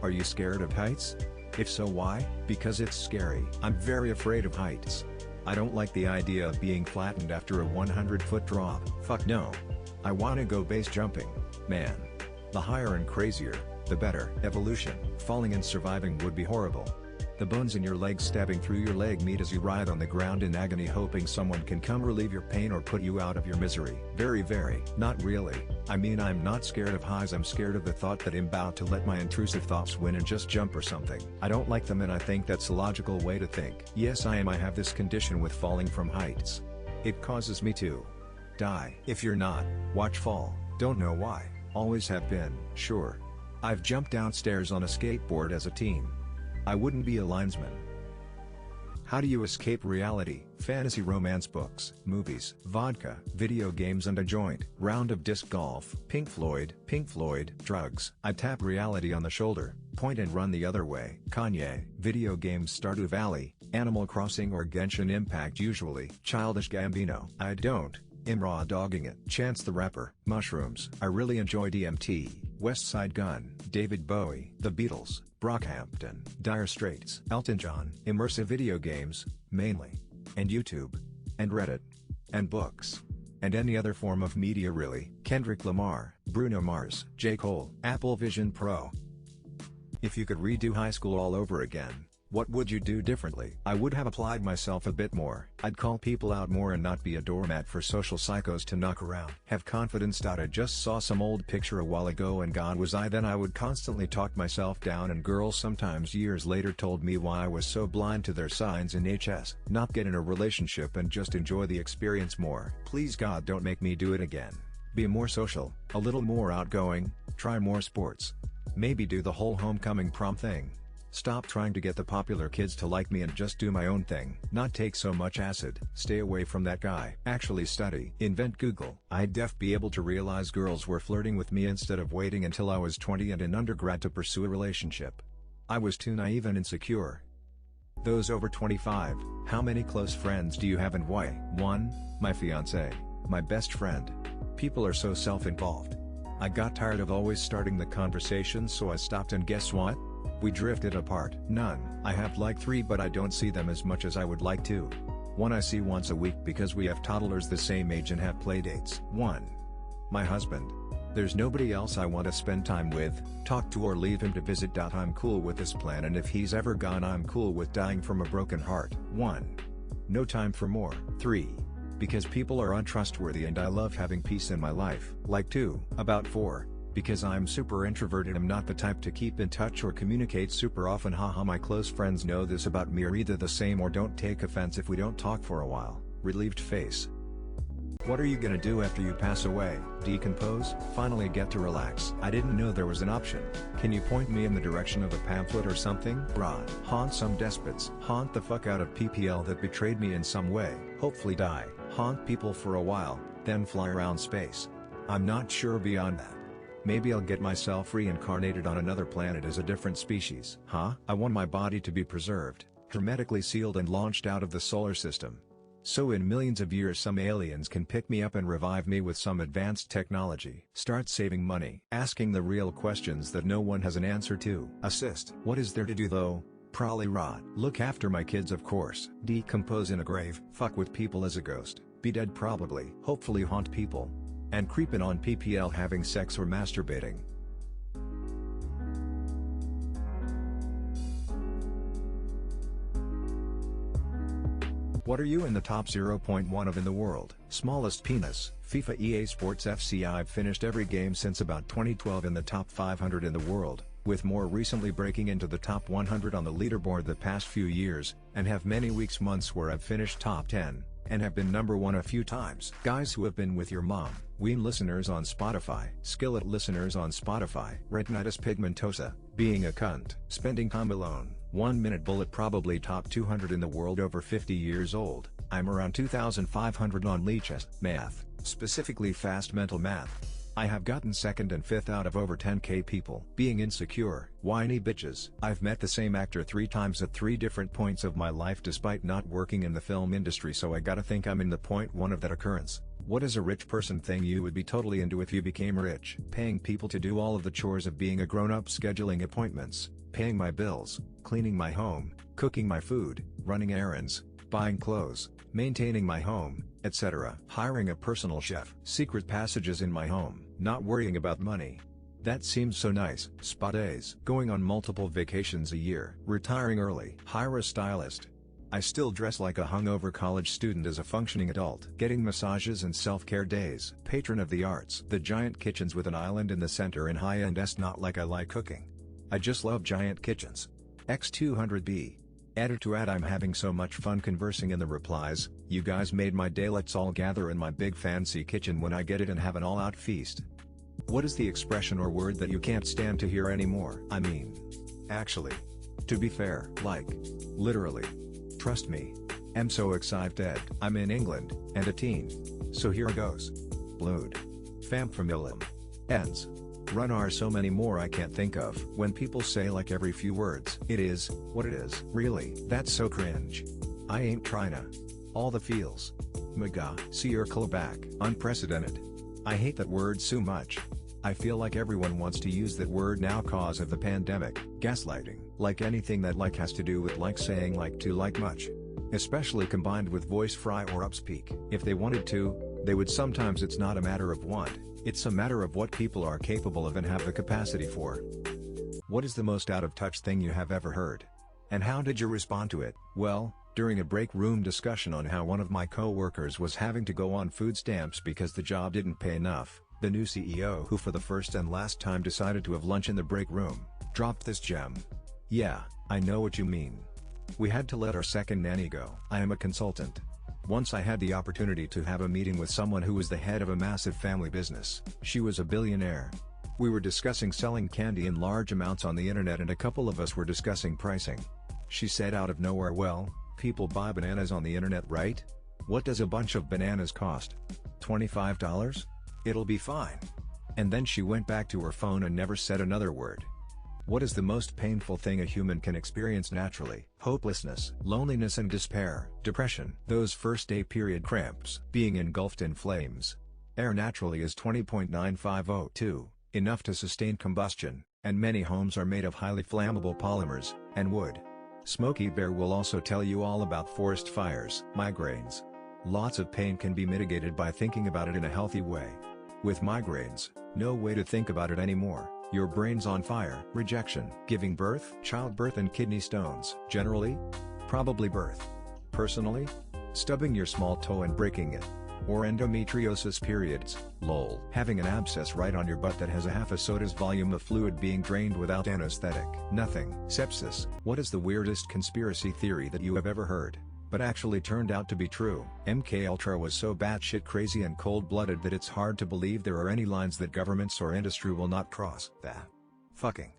Are you scared of heights? If so, why? Because it's scary. I'm very afraid of heights. I don't like the idea of being flattened after a 100-foot drop. Fuck no. I wanna go base jumping. Man. The higher and crazier, the better. Evolution. Falling and surviving would be horrible. The bones in your leg stabbing through your leg meet as you writhe on the ground in agony, hoping someone can come relieve your pain or put you out of your misery. Very, not really. I mean, I'm not scared of highs, I'm scared of the thought that I'm about to let my intrusive thoughts win and just jump or something. I don't like them, and I think that's a logical way to think. Yes, I have this condition with falling from heights. It causes me to die. If you're not, watch fall. Don't know why. Always have been. Sure. I've jumped downstairs on a skateboard as a teen. I wouldn't be a linesman. How do you escape reality? Fantasy romance books, movies, vodka, video games and a joint. Round of disc golf. Pink Floyd, drugs. I tap reality on the shoulder, point and run the other way. Kanye. Video games. Stardew Valley, Animal Crossing or Genshin Impact usually. Childish Gambino. I don't. I'm raw dogging it. Chance the Rapper. Mushrooms. I really enjoy DMT. West Side Gun. David Bowie. The Beatles. Brockhampton. Dire Straits. Elton John. Immersive video games, mainly. And YouTube. And Reddit. And books. And any other form of media really. Kendrick Lamar. Bruno Mars. J. Cole. Apple Vision Pro. If you could redo high school all over again, what would you do differently? I would have applied myself a bit more. I'd call people out more and not be a doormat for social psychos to knock around. Have confidence. I just saw some old picture a while ago and God was I then. I would constantly talk myself down, and girls sometimes years later told me why I was so blind to their signs in HS. Not get in a relationship and just enjoy the experience more. Please God, don't make me do it again. Be more social, a little more outgoing, try more sports. Maybe do the whole homecoming prom thing. Stop trying to get the popular kids to like me and just do my own thing. Not take so much acid. Stay away from that guy. Actually study. Invent Google. I'd be able to realize girls were flirting with me instead of waiting until I was 20 and in undergrad to pursue a relationship. I was too naive and insecure. Those over 25, how many close friends do you have and why? 1. My fiance. My best friend. People are so self-involved. I got tired of always starting the conversation, so I stopped, and guess what? We drifted apart. None. I have like 3, but I don't see them as much as I would like to. 1 I see once a week because we have toddlers the same age and have playdates. 1. My husband. There's nobody else I want to spend time with, talk to or leave him to visit. I'm cool with this plan, and if he's ever gone I'm cool with dying from a broken heart. 1. No time for more. 3. Because people are untrustworthy and I love having peace in my life. Like 2. About 4. Because I'm super introverted. I'm not the type to keep in touch or communicate super often. Haha, my close friends know this about me, are either the same or don't take offense if we don't talk for a while. Relieved face. What are you gonna do after you pass away? Decompose? Finally get to relax. I didn't know there was an option. Can you point me in the direction of a pamphlet or something? Rod. Haunt some despots. Haunt the fuck out of PPL that betrayed me in some way. Hopefully die. Haunt people for a while, then fly around space. I'm not sure beyond that. Maybe I'll get myself reincarnated on another planet as a different species. I want my body to be preserved, hermetically sealed and launched out of the solar system. So in millions of years some aliens can pick me up and revive me with some advanced technology. Start saving money. Asking the real questions that no one has an answer to. Assist. What is there to do though? Probably rot. Look after my kids, of course. Decompose in a grave. Fuck with people as a ghost. Be dead probably. Hopefully haunt people. And creeping on PPL having sex or masturbating. What are you in the top 0.1 of in the world? Smallest penis, FIFA EA Sports FC. I've finished every game since about 2012 in the top 500 in the world, with more recently breaking into the top 100 on the leaderboard the past few years, and have many weeks months where I've finished top 10. And have been number 1 a few times. Guys who have been with your mom. Ween listeners on Spotify. Skillet listeners on Spotify. Retinitis pigmentosa. Being a cunt. Spending time alone. 1 minute bullet. Probably top 200 in the world over 50 years old. I'm around 2,500 on Leechess. Math. Specifically fast mental math. I have gotten 2nd and 5th out of over 10k people. Being insecure. Whiny bitches. I've met the same actor 3 times at 3 different points of my life despite not working in the film industry, so I gotta think I'm in the point 1 of that occurrence. What is a rich person thing you would be totally into if you became rich? Paying people to do all of the chores of being a grown-up, scheduling appointments, paying my bills, cleaning my home, cooking my food, running errands, buying clothes, maintaining my home, etc. Hiring a personal chef. Secret passages in my home. Not worrying about money. That seems so nice. Spa days. Going on multiple vacations a year. Retiring early. Hire a stylist. I still dress like a hungover college student as a functioning adult. Getting massages and self-care days. Patron of the arts. The giant kitchens with an island in the center and high-end est. Not like I like cooking. I just love giant kitchens. X200B. Editor ad. I'm having so much fun conversing in the replies. You guys made my day. Let's all gather in my big fancy kitchen when I get it and have an all-out feast. What is the expression or word that you can't stand to hear anymore? I mean, actually. To be fair, like, literally. Trust me. I'm so excited. I'm in England, and a teen. So here goes. Blood. Fam familiam. Ends. Run are so many more I can't think of. When people say like every few words, it is, what it is. Really, that's so cringe. I ain't tryna. All the feels. Mega, see your back. Unprecedented. I hate that word so much. I feel like everyone wants to use that word now cause of the pandemic. Gaslighting. Like anything that like has to do with like saying like to like much. Especially combined with voice fry or upspeak. If they wanted to, they would. Sometimes it's not a matter of want, it's a matter of what people are capable of and have the capacity for. What is the most out of touch thing you have ever heard? And how did you respond to it? Well, during a break room discussion on how one of my co-workers was having to go on food stamps because the job didn't pay enough, the new CEO, who for the first and last time decided to have lunch in the break room, dropped this gem. Yeah, I know what you mean. We had to let our second nanny go. I am a consultant. Once I had the opportunity to have a meeting with someone who was the head of a massive family business. She was a billionaire. We were discussing selling candy in large amounts on the internet and a couple of us were discussing pricing. She said out of nowhere, well, people buy bananas on the internet, right? What does a bunch of bananas cost? $25? It'll be fine. And then she went back to her phone and never said another word. What is the most painful thing a human can experience naturally? Hopelessness, loneliness and despair, depression. Those first day period cramps, being engulfed in flames. Air naturally is 20.9502, enough to sustain combustion, and many homes are made of highly flammable polymers, and wood. Smokey Bear will also tell you all about forest fires. Migraines. Lots of pain can be mitigated by thinking about it in a healthy way. With migraines, no way to think about it anymore. Your brain's on fire. Rejection. Giving birth, childbirth and kidney stones. Generally? Probably birth. Personally? Stubbing your small toe and breaking it. Or endometriosis periods, lol. Having an abscess right on your butt that has a half a soda's volume of fluid being drained without anesthetic. Nothing. Sepsis. What is the weirdest conspiracy theory that you have ever heard, but actually turned out to be true? MKUltra was so batshit crazy and cold-blooded that it's hard to believe there are any lines that governments or industry will not cross. That fucking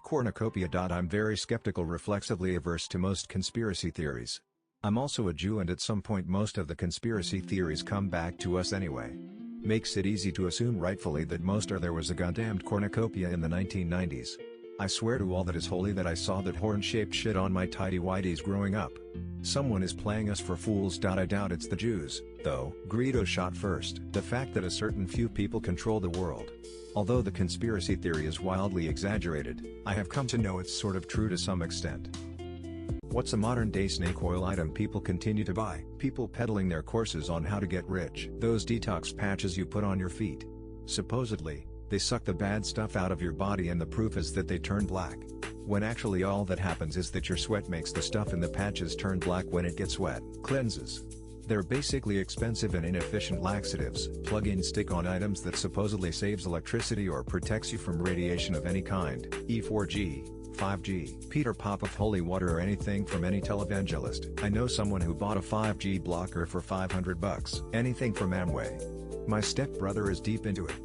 cornucopia. I'm very skeptical, reflexively averse to most conspiracy theories. I'm also a Jew and at some point most of the conspiracy theories come back to us anyway. Makes it easy to assume rightfully that most are. There was a goddamned cornucopia in the 1990s. I swear to all that is holy that I saw that horn-shaped shit on my tighty-whities growing up. Someone is playing us for fools. I doubt it's the Jews, though. Greedo shot first. The fact that a certain few people control the world. Although the conspiracy theory is wildly exaggerated, I have come to know it's sort of true to some extent. What's a modern-day snake oil item people continue to buy? People peddling their courses on how to get rich. Those detox patches you put on your feet. Supposedly, they suck the bad stuff out of your body and the proof is that they turn black. When actually all that happens is that your sweat makes the stuff in the patches turn black when it gets wet. Cleanses. They're basically expensive and inefficient laxatives, plug-in stick-on items that supposedly saves electricity or protects you from radiation of any kind, E4G. 5G, Peter Pop of holy water or anything from any televangelist. I know someone who bought a 5G blocker for $500. Anything from Amway. My stepbrother is deep into it.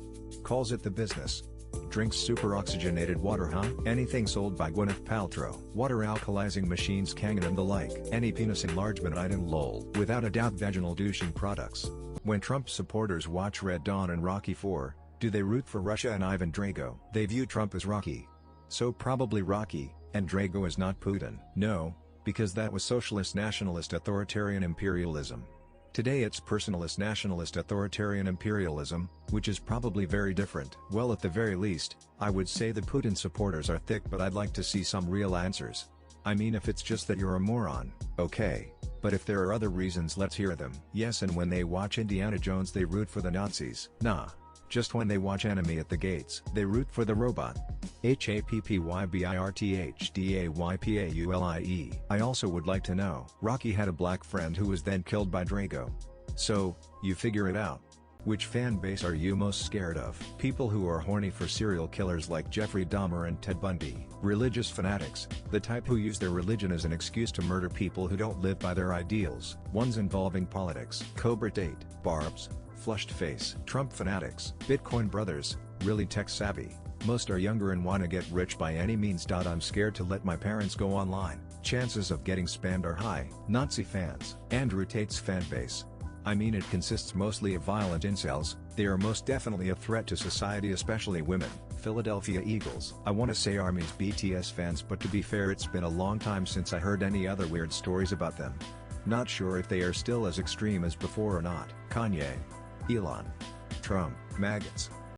Calls it the business. Drinks super oxygenated water, huh? Anything sold by Gwyneth Paltrow. Water alkalizing machines, Kangen and the like. Any penis enlargement item, lol. Without a doubt vaginal douching products. When Trump supporters watch Red Dawn and Rocky IV, do they root for Russia and Ivan Drago? They view Trump as Rocky. So probably Rocky, and Drago is not Putin. No, because that was socialist nationalist authoritarian imperialism. Today it's personalist nationalist authoritarian imperialism, which is probably very different. Well, at the very least, I would say the Putin supporters are thick, but I'd like to see some real answers. I mean, if it's just that you're a moron, okay. But if there are other reasons, let's hear them. Yes, and when they watch Indiana Jones they root for the Nazis. Nah. Just when they watch Enemy at the Gates, they root for the robot. HAPPYBIRTHDAYPAULIE. I also would like to know. Rocky had a black friend who was then killed by Drago. So, you figure it out. Which fan base are you most scared of? People who are horny for serial killers like Jeffrey Dahmer and Ted Bundy. Religious fanatics, the type who use their religion as an excuse to murder people who don't live by their ideals. Ones involving politics. Cobra Date, Barbs, Flushed Face. Trump fanatics. Bitcoin brothers, really tech savvy. Most are younger and wanna get rich by any means. I'm scared to let my parents go online. Chances of getting spammed are high. Nazi fans. Andrew Tate's fanbase. I mean, it consists mostly of violent incels. They are most definitely a threat to society, especially women. Philadelphia Eagles. I wanna say Army's BTS fans, but to be fair it's been a long time since I heard any other weird stories about them. Not sure if they are still as extreme as before or not. Kanye. Elon. Trump. Maggots.